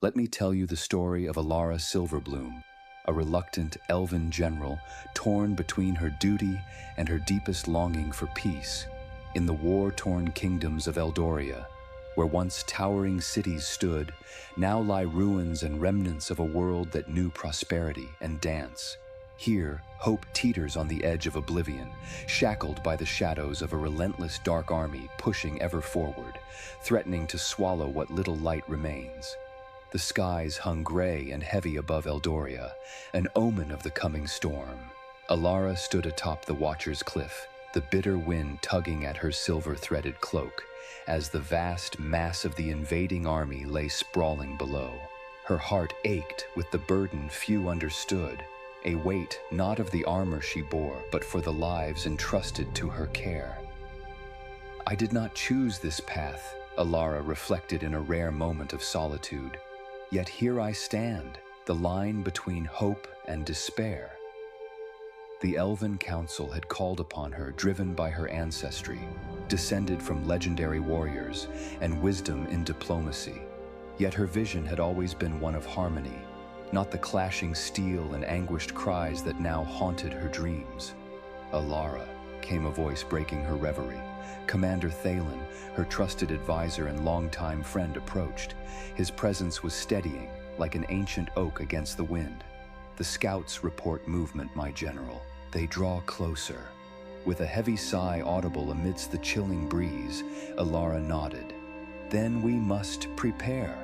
Let me tell you the story of Elara Silverbloom, a reluctant elven general torn between her duty and her deepest longing for peace in the war-torn kingdoms of Eldoria. Where once towering cities stood, now lie ruins and remnants of a world that knew prosperity and dance. Here, hope teeters on the edge of oblivion, shackled by the shadows of a relentless dark army pushing ever forward, threatening to swallow what little light remains. The skies hung gray and heavy above Eldoria, an omen of the coming storm. Elara stood atop the Watcher's Cliff, the bitter wind tugging at her silver-threaded cloak, as the vast mass of the invading army lay sprawling below. Her heart ached with the burden few understood, a weight not of the armor she bore, but for the lives entrusted to her care. I did not choose this path, Elara reflected in a rare moment of solitude. Yet here I stand, the line between hope and despair. The Elven Council had called upon her, driven by her ancestry, descended from legendary warriors and wisdom in diplomacy. Yet her vision had always been one of harmony, not the clashing steel and anguished cries that now haunted her dreams. "Elara," came a voice breaking her reverie. Commander Thalen, her trusted advisor and longtime friend, approached. His presence was steadying, like an ancient oak against the wind. "The scouts report movement, my general. They draw closer." With a heavy sigh audible amidst the chilling breeze, Elara nodded. "Then we must prepare."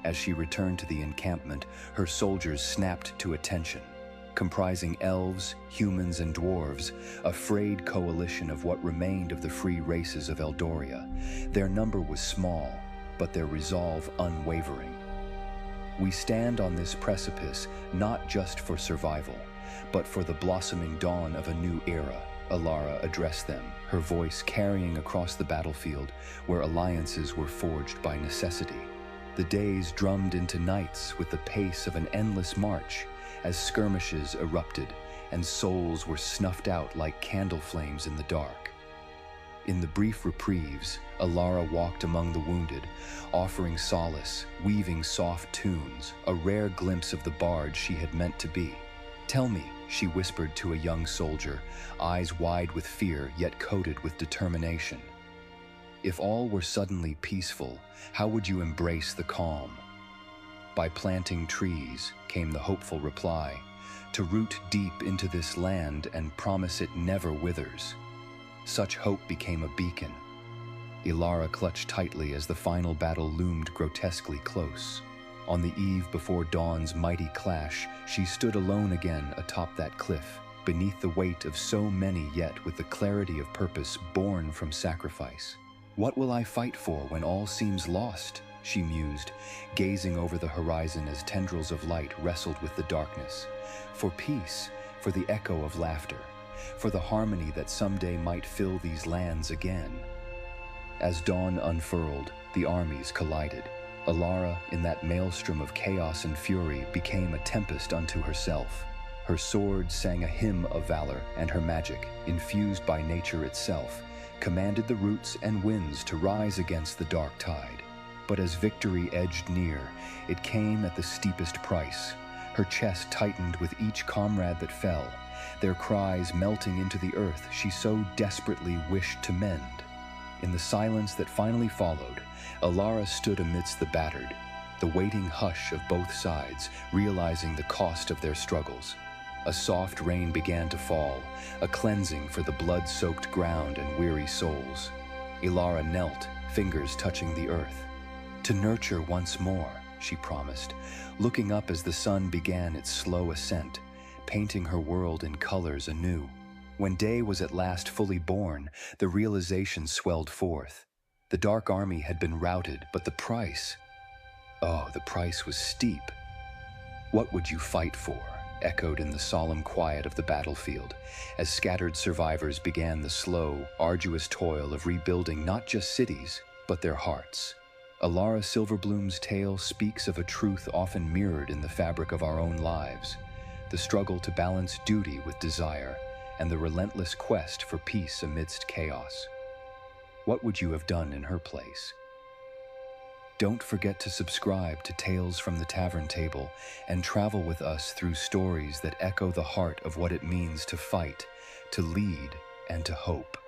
As she returned to the encampment, her soldiers snapped to attention. Comprising elves, humans, and dwarves, a frayed coalition of what remained of the free races of Eldoria. Their number was small, but their resolve unwavering. "We stand on this precipice not just for survival, but for the blossoming dawn of a new era," Elara addressed them, her voice carrying across the battlefield where alliances were forged by necessity. The days drummed into nights with the pace of an endless march, as skirmishes erupted and souls were snuffed out like candle flames in the dark. In the brief reprieves, Elara walked among the wounded, offering solace, weaving soft tunes, a rare glimpse of the bard she had meant to be. "Tell me," she whispered to a young soldier, eyes wide with fear yet coated with determination. "If all were suddenly peaceful, how would you embrace the calm?" "By planting trees," came the hopeful reply, "to root deep into this land and promise it never withers." Such hope became a beacon. Elara clutched tightly as the final battle loomed grotesquely close. On the eve before dawn's mighty clash, she stood alone again atop that cliff, beneath the weight of so many, yet with the clarity of purpose born from sacrifice. "What will I fight for when all seems lost?" she mused, gazing over the horizon as tendrils of light wrestled with the darkness. "For peace, for the echo of laughter, for the harmony that someday might fill these lands again." As dawn unfurled, the armies collided. Elara, in that maelstrom of chaos and fury, became a tempest unto herself. Her sword sang a hymn of valor, and her magic, infused by nature itself, commanded the roots and winds to rise against the dark tide. But as victory edged near, it came at the steepest price. Her chest tightened with each comrade that fell, their cries melting into the earth she so desperately wished to mend. In the silence that finally followed, Elara stood amidst the battered, the waiting hush of both sides, realizing the cost of their struggles. A soft rain began to fall, a cleansing for the blood-soaked ground and weary souls. Elara knelt, fingers touching the earth. "To nurture once more," she promised, looking up as the sun began its slow ascent, painting her world in colors anew. When day was at last fully born, the realization swelled forth. The dark army had been routed, but the price... Oh, the price was steep. "What would you fight for?" echoed in the solemn quiet of the battlefield, as scattered survivors began the slow, arduous toil of rebuilding not just cities, but their hearts. Elara Silverbloom's tale speaks of a truth often mirrored in the fabric of our own lives, the struggle to balance duty with desire, and the relentless quest for peace amidst chaos. What would you have done in her place? Don't forget to subscribe to Tales from the Tavern Table and travel with us through stories that echo the heart of what it means to fight, to lead, and to hope.